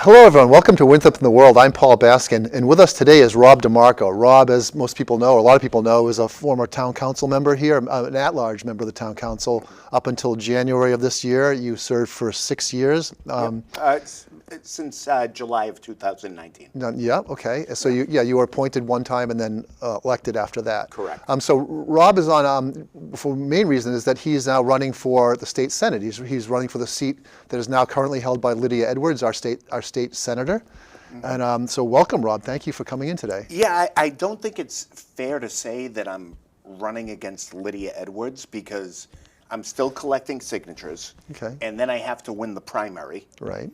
Hello, everyone. Welcome to Winthrop in the World. I'm Paul Baskin, and with us today is Rob DeMarco. Rob, as most people know, or a lot of people know, is a former town council member here, an at-large member of the town council. Up until January of this year, you served for 6 years. Since July of 2019. Yeah, okay. So you were appointed one time and then elected after that. Correct. So Rob is on, for the main reason is that he's now running for the state senate. He's running for the seat that is now currently held by Lydia Edwards, our state senator. Mm-hmm. And so welcome, Rob. Thank you for coming in today. Yeah, I don't think it's fair to say that I'm running against Lydia Edwards because I'm still collecting signatures. Okay. And then I have to win the primary. Right.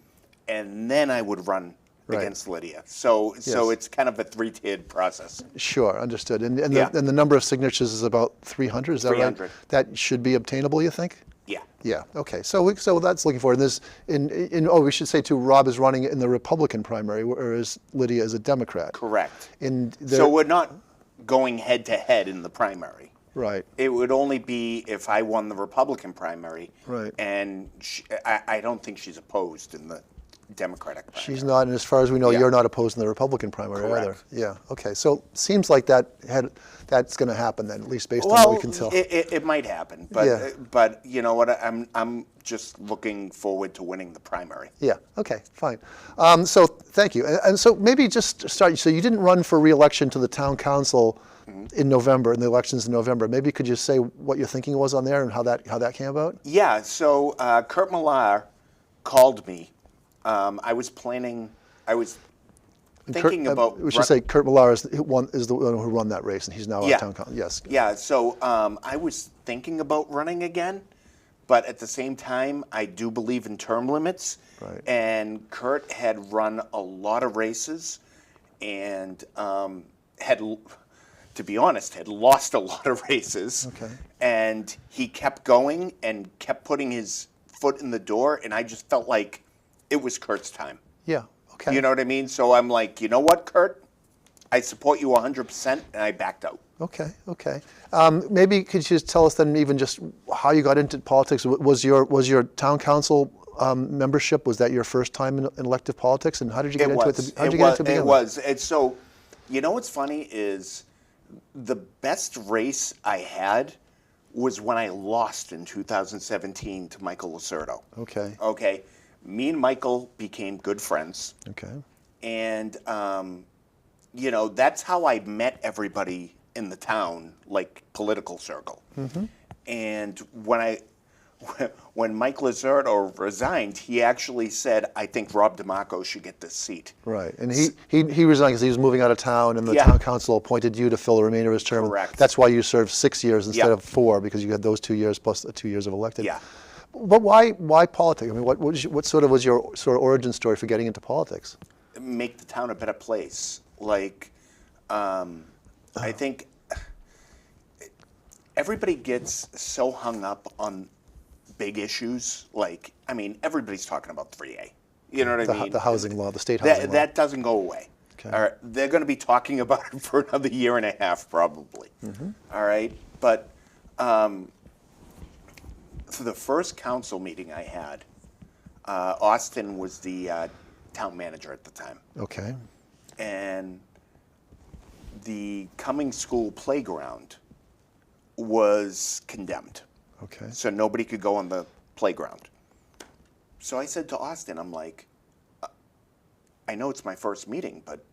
And then I would run against Lydia. So it's kind of a three-tiered process. Sure, understood. And Yeah. the number of signatures is about 300, is that 300. right? That should be obtainable, you think? Yeah. Yeah, okay. So that's looking forward. And we should say too, Rob is running in the Republican primary, whereas Lydia is a Democrat. Correct. So So we're not going head-to-head in the primary. Right. It would only be if I won the Republican primary. Right. And I don't think she's opposed in the Democratic primary. She's not, and as far as we know, Yeah. you're not opposed in the Republican primary either. Correct. Yeah, okay. So seems like that's going to happen then, at least based on what we can tell. It might happen, but Yeah. but you know what? I'm just looking forward to winning the primary. Yeah, okay, fine. So thank you. And so maybe just start, so you didn't run for re-election to the town council in November, in the elections in November. Maybe could you say what your thinking was on there and how that came about? Yeah. So Kurt Millar called me. I was thinking about. We should say Kurt Millar is the one who won that race, and he's now our town council. Yes. Yeah. So I was thinking about running again, but at the same time, I do believe in term limits. Right. And Kurt had run a lot of races, and to be honest, had lost a lot of races. Okay. And he kept going and kept putting his foot in the door, and I just felt like it was Kurt's time. Yeah, okay. You know what I mean? So I'm like, you know what, Kurt? I support you 100%, and I backed out. Okay. Maybe could you just tell us then even just how you got into politics? Was your town council membership, was that your first time in elective politics? And how did you get into it? How did you get into it? It was. And so, you know what's funny is the best race I had was when I lost in 2017 to Michael Lacerdo. Okay. Okay. Me and Michael became good friends. Okay. And, that's how I met everybody in the town, like political circle. Mm-hmm. And when Mike Lacerdo resigned, he actually said, I think Rob DeMarco should get this seat. Right. And he resigned because he was moving out of town, and the town council appointed you to fill the remainder of his term. Correct. That's why you served 6 years instead of 4, because you had those 2 years plus the 2 years of elected. Yeah. But why politics? I mean, what was your origin story for getting into politics? Make the town a better place. Like, I think everybody gets so hung up on big issues. Like, I mean, everybody's talking about 3A. You know what I mean? The housing law, the state housing law. That doesn't go away. Okay. All right. They're going to be talking about it for another year and a half, probably. Mm-hmm. All right. But for the first council meeting I had, Austin was the town manager at the time. Okay. And the Cumming School playground was condemned. Okay. So nobody could go on the playground. So I said to Austin, I'm like, I know it's my first meeting, but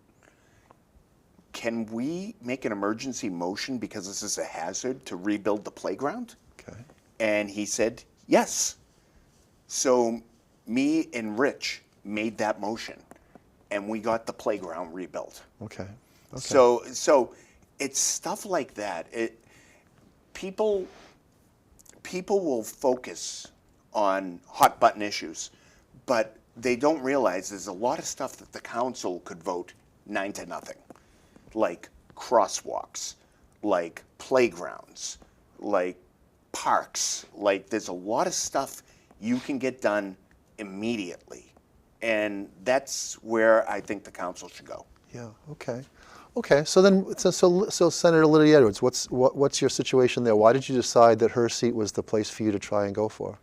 can we make an emergency motion because this is a hazard to rebuild the playground? Okay. And he said, yes. So me and Rich made that motion, and we got the playground rebuilt. Okay. So it's stuff like that. People will focus on hot button issues, but they don't realize there's a lot of stuff that the council could vote 9-0, like crosswalks, like playgrounds, like parks. Like, there's a lot of stuff you can get done immediately, and that's where I think the council should go. Yeah. Okay. Okay. So then, so Senator Lydia Edwards, what's your situation there? Why did you decide that her seat was the place for you to try and go for?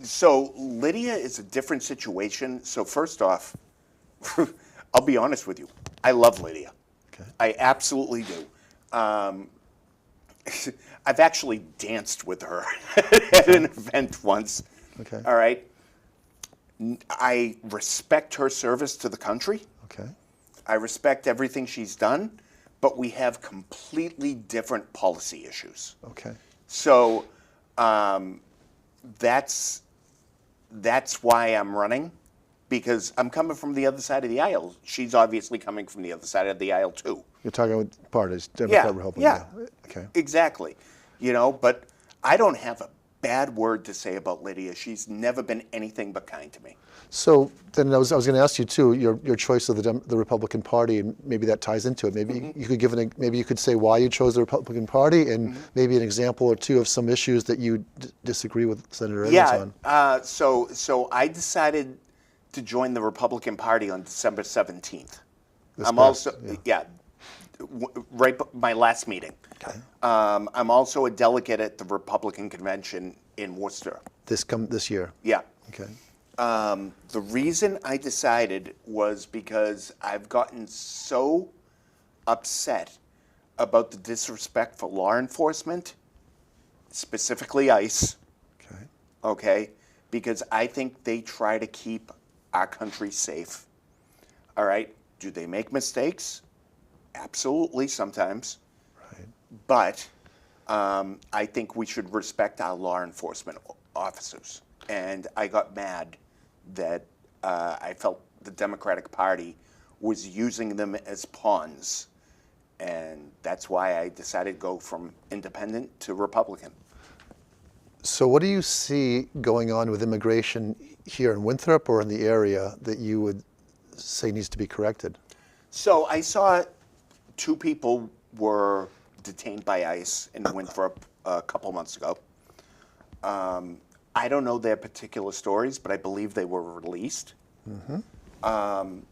So Lydia is a different situation. So first off, I'll be honest with you. I love Lydia. Okay. I absolutely do. I've actually danced with her at an event once. Okay. All right. I respect her service to the country. Okay. I respect everything she's done, but we have completely different policy issues. Okay. So that's why I'm running, because I'm coming from the other side of the aisle. She's obviously coming from the other side of the aisle too. You're talking with parties, Democrat, Republican. Yeah. Okay. Exactly. You know, but I don't have a bad word to say about Lydia. She's never been anything but kind to me. So then I was going to ask you too, your choice of the Republican Party, and maybe that ties into it. Maybe you could maybe you could say why you chose the Republican Party, and maybe an example or two of some issues that you disagree with Senator Edwards on. So I decided to join the Republican Party on December 17th. My last meeting. Okay. I'm also a delegate at the Republican convention in Worcester. This year. Yeah. Okay. The reason I decided was because I've gotten so upset about the disrespect for law enforcement, specifically ICE. Okay. Okay, because I think they try to keep our country safe. All right. Do they make mistakes? Absolutely, sometimes. Right. But I think we should respect our law enforcement officers. And I got mad that I felt the Democratic Party was using them as pawns. And that's why I decided to go from independent to Republican. So what do you see going on with immigration here in Winthrop or in the area that you would say needs to be corrected? So I saw 2 people were detained by ICE in Winthrop a couple months ago. I don't know their particular stories, but I believe they were released. I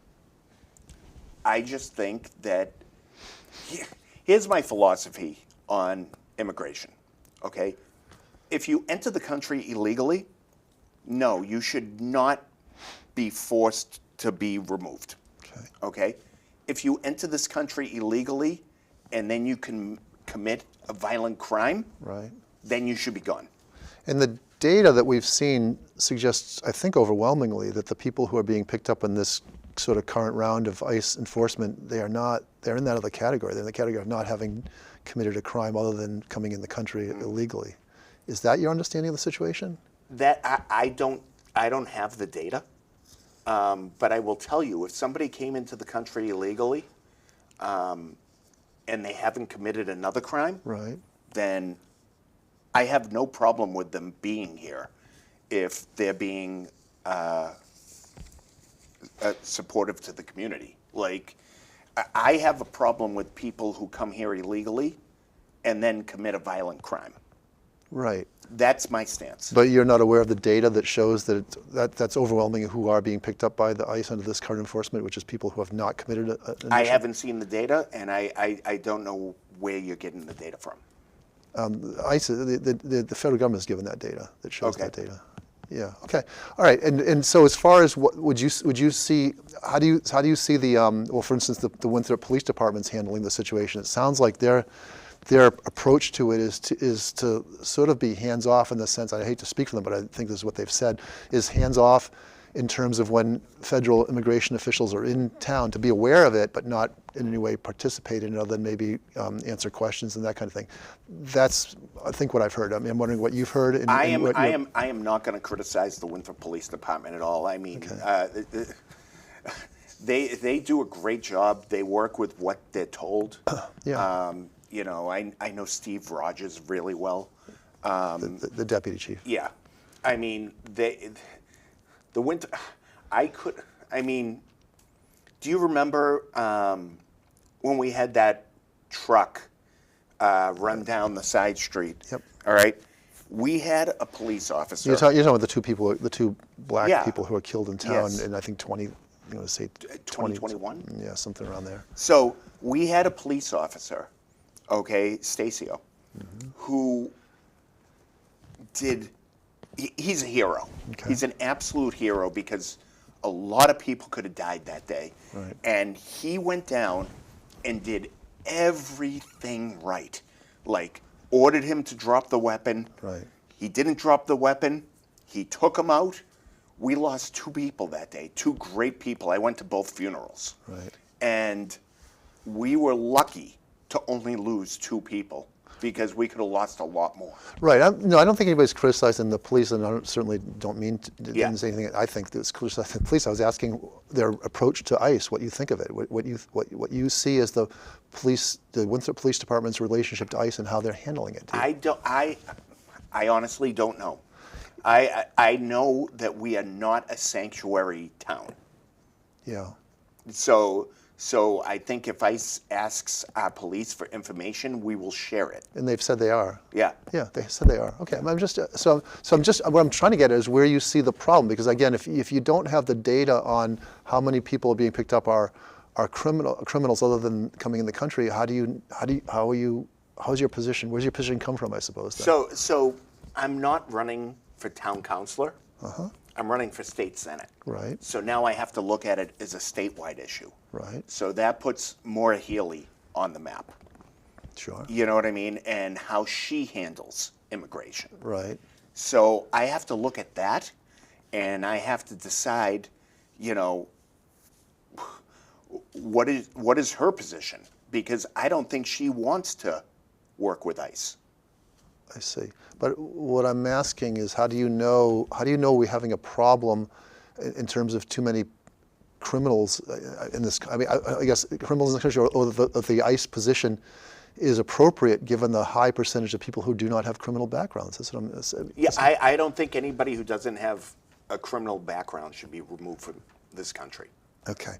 just think that here's my philosophy on immigration. Okay, if you enter the country illegally, no, you should not be forced to be removed. Okay. Okay, if you enter this country illegally and then you can commit a violent crime, Right. then you should be gone. And the data that we've seen suggests, I think overwhelmingly, that the people who are being picked up in this sort of current round of ICE enforcement, they're in that other category. They're in the category of not having committed a crime other than coming in the country illegally. Is that your understanding of the situation? That I don't have the data, but I will tell you, if somebody came into the country illegally and they haven't committed another crime, Right. then I have no problem with them being here if they're being supportive to the community. Like, I have a problem with people who come here illegally and then commit a violent crime. Right. That's my stance. But you're not aware of the data that shows that that's overwhelming who are being picked up by the ICE under this current enforcement, which is people who have not committed an I issue? haven't seen the data, and I don't know where you're getting the data from. ICE, the federal government has given that data, that shows Okay. that data. Yeah. Okay. All right. And so as far as what would you see? How do you see the well, for instance, the Winthrop Police Department's handling the situation? It sounds like their approach to it is to sort of be hands off in the sense. I hate to speak for them, but I think this is what they've said: is hands off in terms of when federal immigration officials are in town, to be aware of it, but not in any way participate in it, other than maybe answer questions and that kind of thing. That's, I think, what I've heard. I mean, I'm wondering what you've heard. I am not going to criticize the Winthrop Police Department at all. I mean, they do a great job. They work with what they're told. Yeah. You know, I know Steve Rogers really well. The deputy chief. Yeah, I mean, do you remember when we had that truck run down the side street? Yep. All right. We had a police officer. You're talking about the two black Yeah. people who were killed in town, Yes. and I think 2021? Yeah, something around there. So we had a police officer, okay, Stacio, who did He's a hero. Okay. He's an absolute hero because a lot of people could have died that day. Right. And he went down and did everything right. Like, ordered him to drop the weapon. Right. He didn't drop the weapon. He took him out. We lost 2 people that day, 2 great people. I went to both funerals. Right. And we were lucky to only lose 2 people because we could have lost a lot more. Right. No, I don't think anybody's criticizing the police, and I certainly don't mean to, Yeah. didn't say anything. I think that's criticizing the police. I was asking their approach to ICE. What you think of it? What you see as the police, the Winthrop Police Department's relationship to ICE and how they're handling it? I honestly don't know. I know that we are not a sanctuary town. Yeah. So I think if ICE asks our police for information, we will share it. And they've said they are. Yeah. Yeah, they said they are. Okay, I'm just what I'm trying to get at is where you see the problem, because again, if you don't have the data on how many people are being picked up are criminals other than coming in the country, how's your position? Where's your position come from? I suppose. Then? So I'm not running for town councilor. I'm running for state senate. Right. So now I have to look at it as a statewide issue. Right. So that puts Maura Healey on the map. Sure. You know what I mean? And how she handles immigration. Right. So I have to look at that, and I have to decide, what is her position? Because I don't think she wants to work with ICE. I see. But what I'm asking is, how do you know we're having a problem in terms of too many criminals in this? I mean, I guess criminals in the country, or the ICE position is appropriate given the high percentage of people who do not have criminal backgrounds. That's what I'm saying. Yeah, I don't think anybody who doesn't have a criminal background should be removed from this country. Okay.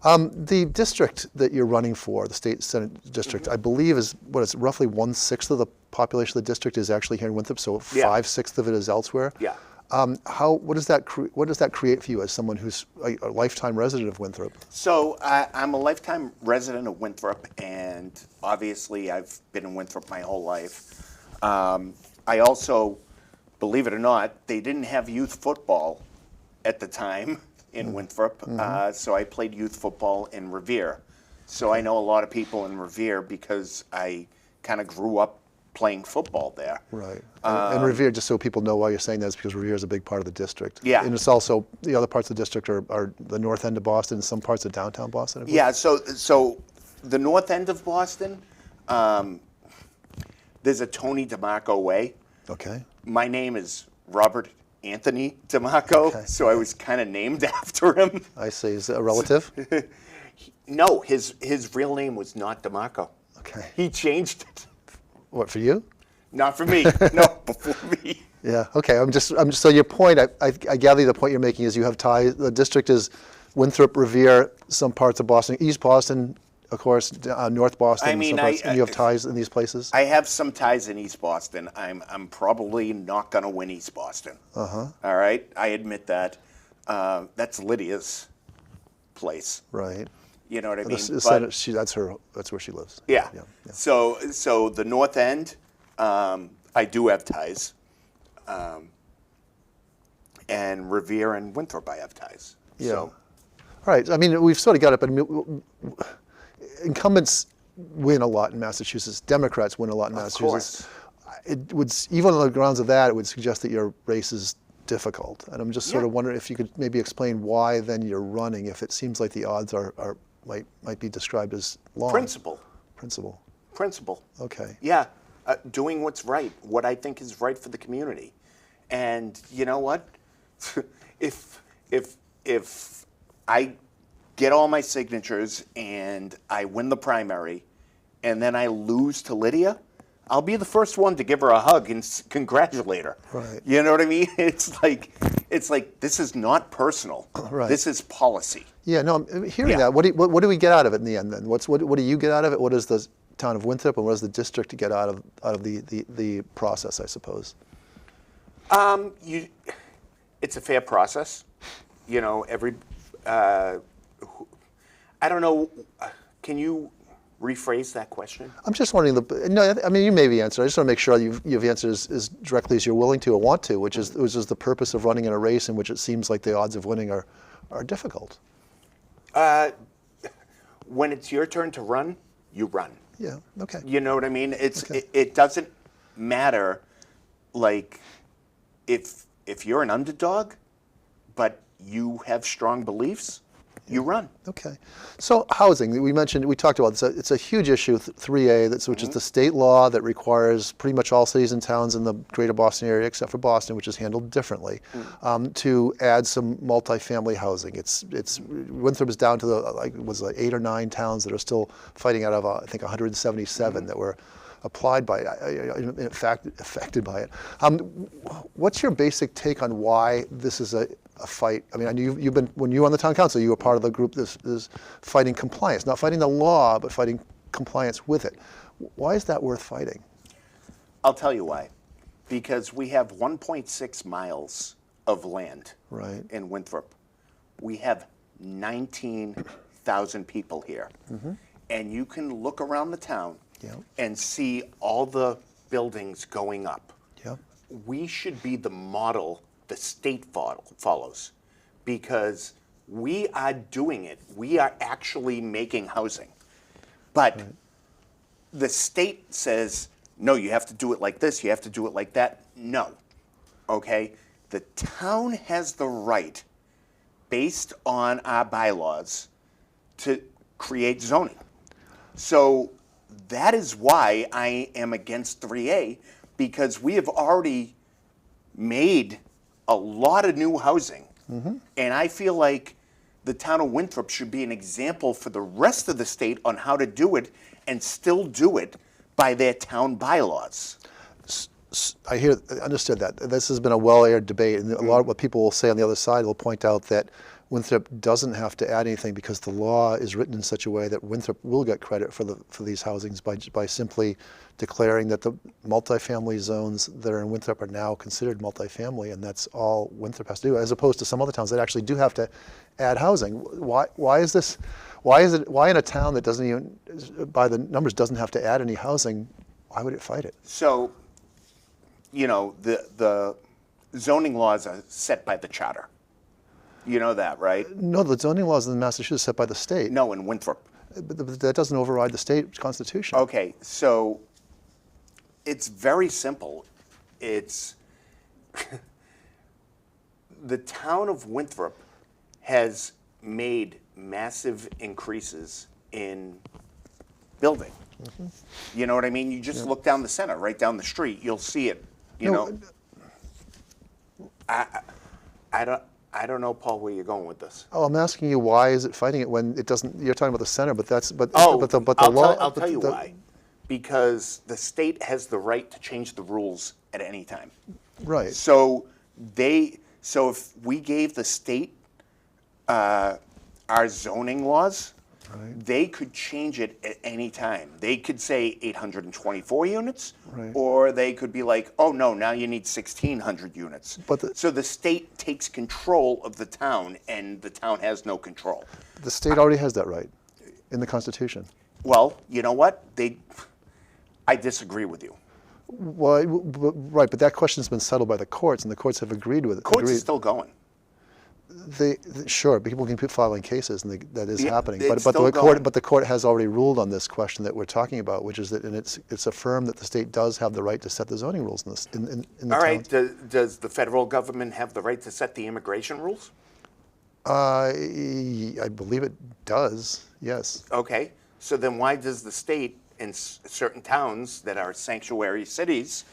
The district that you're running for, the state senate district, I believe is roughly 1/6 of the population of the district is actually here in Winthrop, so 5/6 of it is elsewhere. Yeah. What does that create for you as someone who's a lifetime resident of Winthrop? So I'm a lifetime resident of Winthrop, and obviously I've been in Winthrop my whole life. I also, believe it or not, they didn't have youth football at the time in Winthrop, so I played youth football in Revere. So I know a lot of people in Revere because I kind of grew up playing football there. Right. And Revere, just so people know why you're saying that, is because Revere is a big part of the district. Yeah. And it's also, the other parts of the district are the north end of Boston and some parts of downtown Boston, I believe. Yeah, so the north end of Boston, there's a Tony DeMarco way. Okay. My name is Robert Anthony DeMarco, Okay. so I was kind of named after him. I see. Is it a relative? No, his real name was not DeMarco. Okay. He changed it. What, for you? Not for me. No, before me. Yeah. Okay. I'm just. So your point. I gather the point you're making is you have ties. The district is Winthrop, Revere, some parts of Boston, East Boston, of course, North Boston. I mean, some parts, and you have ties in these places. I have some ties in East Boston. I'm probably not going to win East Boston. All right, I admit that. That's Lydia's place. Right. You know what I mean? That's where she lives. Yeah. Yeah. So the North End, I do have ties, and Revere and Winthrop I have ties. Yeah. So, All right. I mean, we've sort of got it, but I mean, incumbents win a lot in Massachusetts. Democrats win a lot in Massachusetts. It would, even on the grounds of that, it would suggest that your race is difficult. And I'm just sort of wondering if you could maybe explain why then you're running, if it seems like the odds might be described as long. Principle. Okay. Yeah, doing what's right, what I think is right for the community. And you know what? if I get all my signatures and I win the primary and then I lose to Lydia, I'll be the first one to give her a hug and congratulate her. Right. You know what I mean? It's like this is not personal. Right. This is policy. Yeah, no, I'm hearing that. What do we get out of it in the end then? What do you get out of it? What does the town of Winthrop and what does the district get out of the process, I suppose? It's a fair process. You know, I don't know, can you rephrase that question? I'm just wondering, no, I mean, you maybe answered. I just want to make sure you've answered as directly as you're willing to or want to, which is the purpose of running in a race in which it seems like the odds of winning are difficult. When it's your turn to run, you run. Yeah, okay. You know what I mean? Okay. It doesn't matter, like, if you're an underdog, but you have strong beliefs, you run. Okay. So housing, we talked about this. It's a huge issue, 3A, which is the state law that requires pretty much all cities and towns in the greater Boston area, except for Boston, which is handled differently, to add some multifamily housing. Winthrop is down to 8 or 9 towns that are still fighting out of, I think, 177 that were applied by it, in fact, affected by it. What's your basic take on why this is a fight? I mean, you've been, when you were on the town council, you were part of the group that is fighting compliance, not fighting the law, but fighting compliance with it. Why is that worth fighting? I'll tell you why. Because we have 1.6 miles of land in Winthrop. We have 19,000 people here. And you can look around the town and see all the buildings going up. We should be the model the state follows, because we are doing it. We are actually making housing. But the state says, no, you have to do it like this, you have to do it like that. No, okay? The town has the right, based on our bylaws, to create zoning. So that is why I am against 3A, because we have already made a lot of new housing. And I feel like the town of Winthrop should be an example for the rest of the state on how to do it and still do it by their town bylaws. I understood that. This has been a well-aired debate, and a lot of what people will say on the other side will point out that Winthrop doesn't have to add anything because the law is written in such a way that Winthrop will get credit for these housings by simply declaring that the multifamily zones that are in Winthrop are now considered multifamily, and that's all Winthrop has to do, as opposed to some other towns that actually do have to add housing. Why is this? Why in a town that doesn't even, by the numbers, doesn't have to add any housing? Why would it fight it? So, you know, the zoning laws are set by the charter. You know that, right? No, the zoning laws in Massachusetts are set by the state. No, in Winthrop. But that doesn't override the state constitution. Okay, so it's very simple. It's the town of Winthrop has made massive increases in building. You know what I mean? You just look down the center, right down the street, you'll see it. You know, I don't know, Paul, where you're going with this. Oh, I'm asking you, why is it fighting it when it doesn't? You're talking about the center, but the law. I'll tell you why. Because the state has the right to change the rules at any time. Right. So if we gave the state our zoning laws, they could change it at any time. They could say 824 units, or they could be like, oh no, now you need 1,600 units. So the state takes control of the town, and the town has no control. The state already has that right in the Constitution. Well, you know what? I disagree with you. Well, right, but that question's been settled by the courts, and the courts have agreed with it. Courts are still going. Sure, people can keep filing cases, and that is happening. But the court has already ruled on this question that we're talking about, which is that, and it's affirmed that the state does have the right to set the zoning rules in the town. All right. Does the federal government have the right to set the immigration rules? I believe it does. Yes. Okay. So then, why does the state in certain towns that are sanctuary cities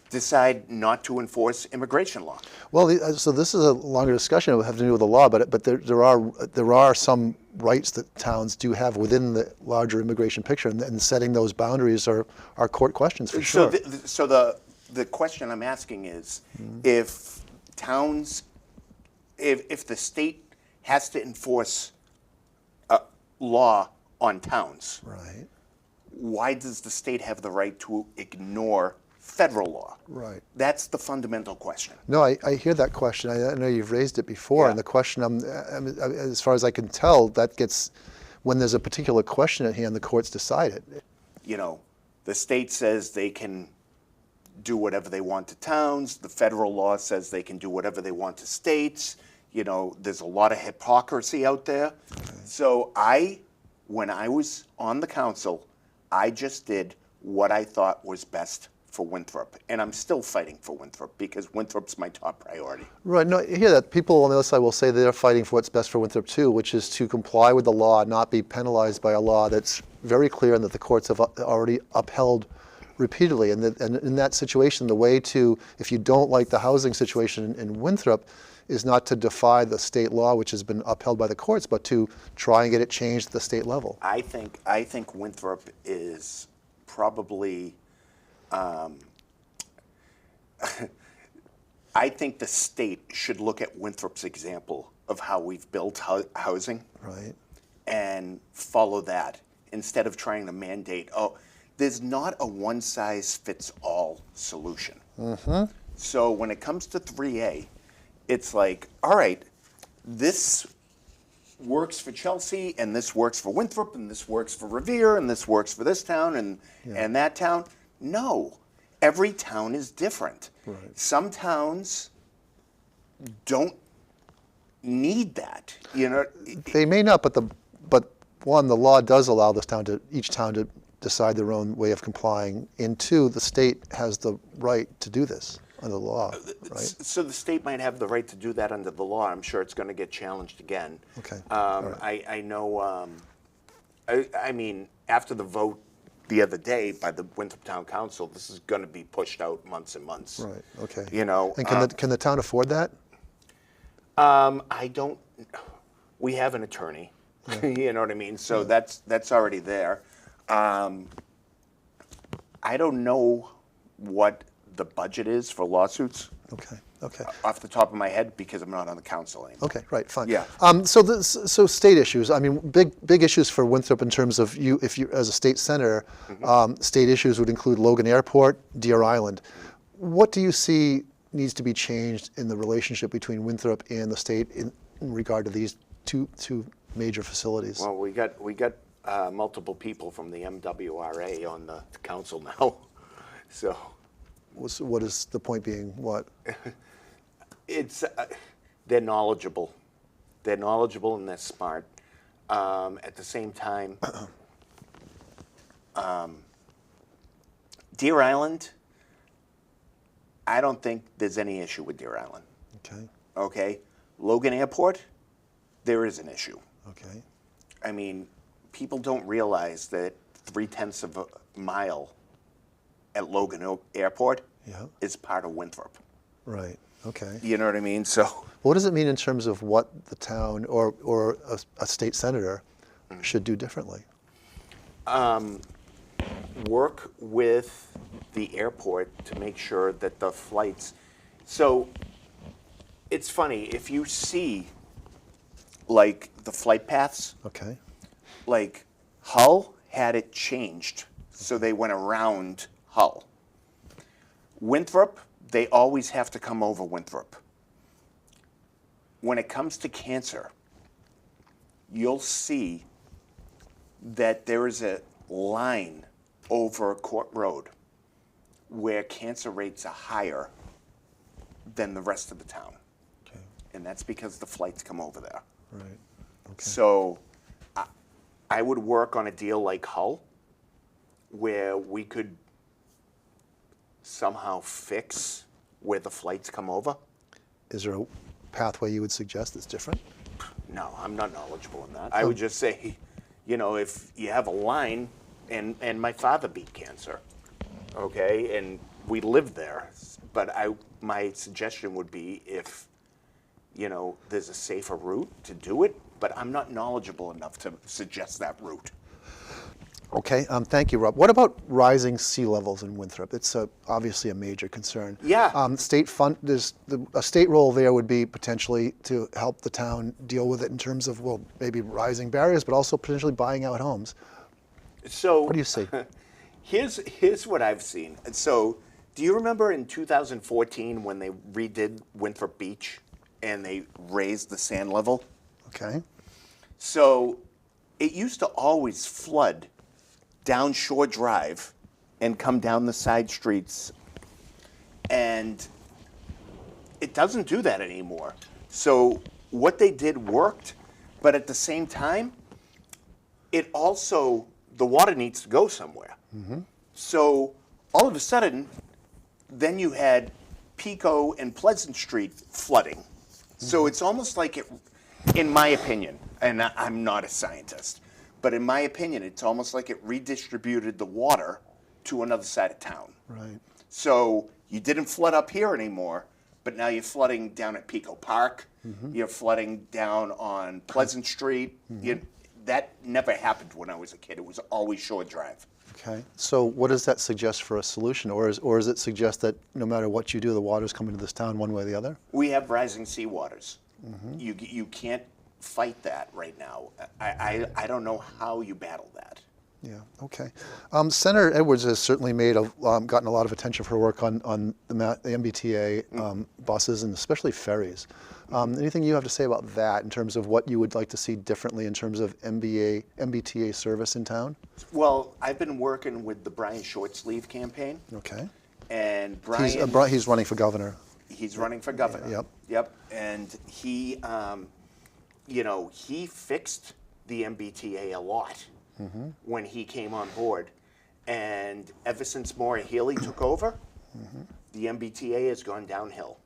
decide not to enforce immigration law? Well, so this is a longer discussion. It would have to do with the law, but there are some rights that towns do have within the larger immigration picture, and setting those boundaries are court questions for sure. So the question I'm asking is, if the state has to enforce law on towns, why does the state have the right to ignore federal law? Right. That's the fundamental question. No, I hear that question. I know you've raised it before, and the question, as far as I can tell, that gets, when there's a particular question at hand, the courts decide it. You know, the state says they can do whatever they want to towns. The federal law says they can do whatever they want to states. You know, there's a lot of hypocrisy out there. So when I was on the council, I just did what I thought was best for Winthrop. And I'm still fighting for Winthrop because Winthrop's my top priority. Right, no, you hear that. People on the other side will say they're fighting for what's best for Winthrop too, which is to comply with the law, not be penalized by a law that's very clear and that the courts have already upheld repeatedly. And in that situation, the way to, if you don't like the housing situation in Winthrop, is not to defy the state law, which has been upheld by the courts, but to try and get it changed at the state level. I think Winthrop is probably, I think the state should look at Winthrop's example of how we've built housing, Right. and follow that instead of trying to mandate, there's not a one-size-fits-all solution. So when it comes to 3A, it's like, all right, this works for Chelsea, and this works for Winthrop, and this works for Revere, and this works for this town, and that town. No, every town is different. Right. Some towns don't need that. You know, They may not, but one, the law does allow each town to decide their own way of complying, and two, the state has the right to do this under the law, right? So the state might have the right to do that under the law. I'm sure it's going to get challenged again. Okay. All right. I know. I mean, after the vote the other day by the Winthrop Town Council, this is going to be pushed out months and months. Right. Okay. You know. And can the town afford that? I don't. We have an attorney. You know what I mean? So that's already there. I don't know what the budget is for lawsuits Okay. Okay. off the top of my head because I'm not on the council anymore. Okay, right, fine. Yeah. So state issues. I mean, big issues for Winthrop in terms of if you as a state senator, state issues would include Logan Airport, Deer Island. What do you see needs to be changed in the relationship between Winthrop and the state in regard to these two major facilities? Well, we got multiple people from the MWRA on the council now, so. What is the point being? What? It's they're knowledgeable. They're knowledgeable and they're smart. At the same time, Deer Island, I don't think there's any issue with Deer Island. Okay. Okay? Logan Airport, there is an issue. Okay. I mean, people don't realize that 0.3 of a mile at Logan Airport is part of Winthrop. Right. Okay. You know what I mean? So What does it mean in terms of what the town or a state senator should do differently? work with the airport to make sure that the flights. So it's funny, if you see like the flight paths, Okay. like Hull had it changed so they went around Hull. Winthrop, they always have to come over Winthrop. When it comes to cancer, you'll see that there is a line over Court Road where cancer rates are higher than the rest of the town. Okay. And that's because the flights come over there. Right. Okay. So I would work on a deal like Hull where we could somehow fix where the flights come over. Is there a pathway you would suggest that's different? No, I'm not knowledgeable in that. I would just say, you know, if you have a line, and my father beat cancer, okay, and we lived there, but my suggestion would be if, you know, there's a safer route to do it, but I'm not knowledgeable enough to suggest that route. Okay, thank you, Rob. What about rising sea levels in Winthrop? It's obviously a major concern. Yeah. There's a state role there would be potentially to help the town deal with it in terms of, well, maybe rising barriers, but also potentially buying out homes. So What do you see? Here's what I've seen. So do you remember in 2014 when they redid Winthrop Beach and they raised the sand level? Okay. So it used to always flood down Shore Drive and come down the side streets, and it doesn't do that anymore. So what they did worked, but at the same time, it also, the water needs to go somewhere. So all of a sudden, then you had Pico and Pleasant Street flooding. So it's almost like it, in my opinion, and I'm not a scientist, but in my opinion, it's almost like it redistributed the water to another side of town. Right. So you didn't flood up here anymore, but now you're flooding down at Pico Park. You're flooding down on Pleasant Street. That never happened when I was a kid. It was always Shore Drive. Okay. So what does that suggest for a solution, or does it suggest that no matter what you do, the water's coming to this town one way or the other? We have rising sea waters. You can't fight that right now. I don't know how you battle that. Yeah. Okay. Senator Edwards has certainly gotten a lot of attention for her work on the MBTA buses and especially ferries. Anything you have to say about that in terms of what you would like to see differently in terms of MBTA service in town? Well, I've been working with the Brian Shortsleeve campaign, Okay. and Brian He's running for governor. he's running for governor. Yep. And he, he fixed the MBTA a lot when he came on board, and ever since Maura Healey took over, the MBTA has gone downhill.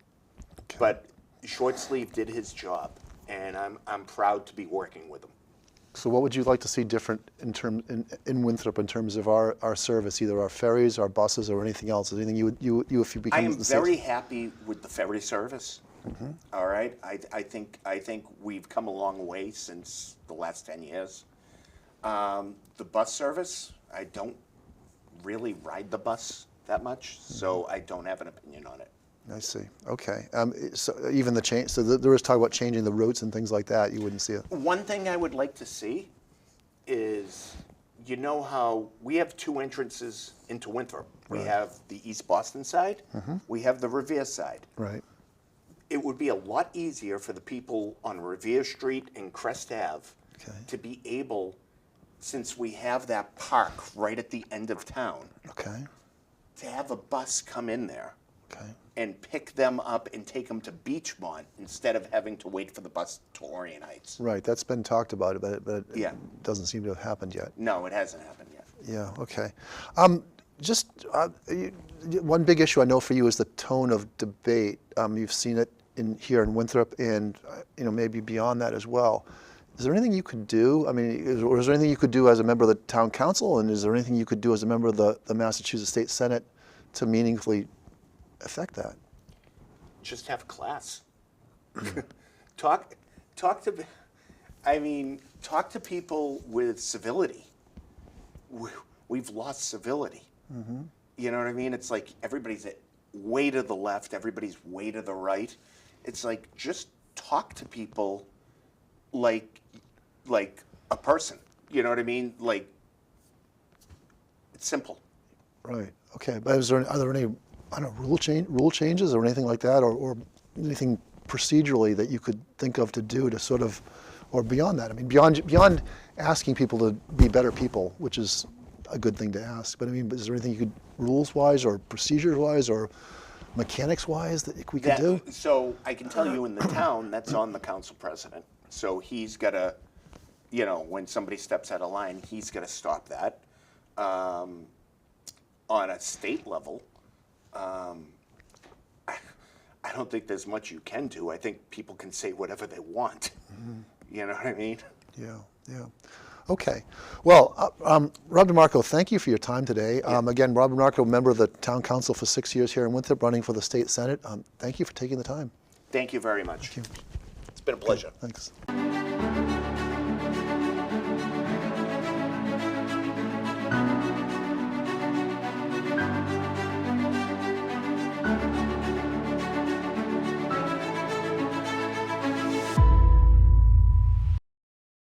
Okay. But Shortsleeve did his job, and I'm proud to be working with him. So what would you like to see different in Winthrop in terms of our service, either our ferries, our buses, or anything else? Is there anything you if you become I am the very happy with the ferry service. All right, I think we've come a long way since the last 10 years. The bus service, I don't really ride the bus that much, so I don't have an opinion on it. I see. Okay. So even the change. So there was talk about changing the routes and things like that. You wouldn't see it. One thing I would like to see is, you know how we have two entrances into Winthrop. We have the East Boston side. We have the Revere side. Right. It would be a lot easier for the people on Revere Street and Crest Ave to be able, since we have that park right at the end of town, Okay. to have a bus come in there Okay. and pick them up and take them to Beachmont instead of having to wait for the bus to Orient Heights. Right. That's been talked about, but Yeah. it doesn't seem to have happened yet. No, it hasn't happened yet. Yeah. Okay. One big issue I know for you is the tone of debate. You've seen it here in Winthrop, and maybe beyond that as well. Is there anything you could do? I mean, is there anything you could do as a member of the town council, and is there anything you could do as a member of the Massachusetts State Senate to meaningfully affect that? Just have class. Talk to people with civility. We've lost civility. You know what I mean? It's like everybody's way to the left, everybody's way to the right. It's like, just talk to people like a person. You know what I mean? Like, it's simple. Right. Okay. But are there any rule changes or anything like that, or anything procedurally that you could think of to do to sort of, or beyond that? I mean, beyond asking people to be better people, which is a good thing to ask. But I mean, is there anything you could, rules-wise or procedures-wise or mechanics-wise, that we could do? So I can tell you, in the town, that's on the council president. So he's got to, when somebody steps out of line, he's got to stop that. On a state level, I don't think there's much you can do. I think people can say whatever they want. You know what I mean? Yeah. Okay. Well, Rob DeMarco, thank you for your time today. Again, Rob DeMarco, member of the town council for 6 years here in Winthrop, running for the state senate. Thank you for taking the time. Thank you very much. Thank you. It's been a pleasure. Thanks.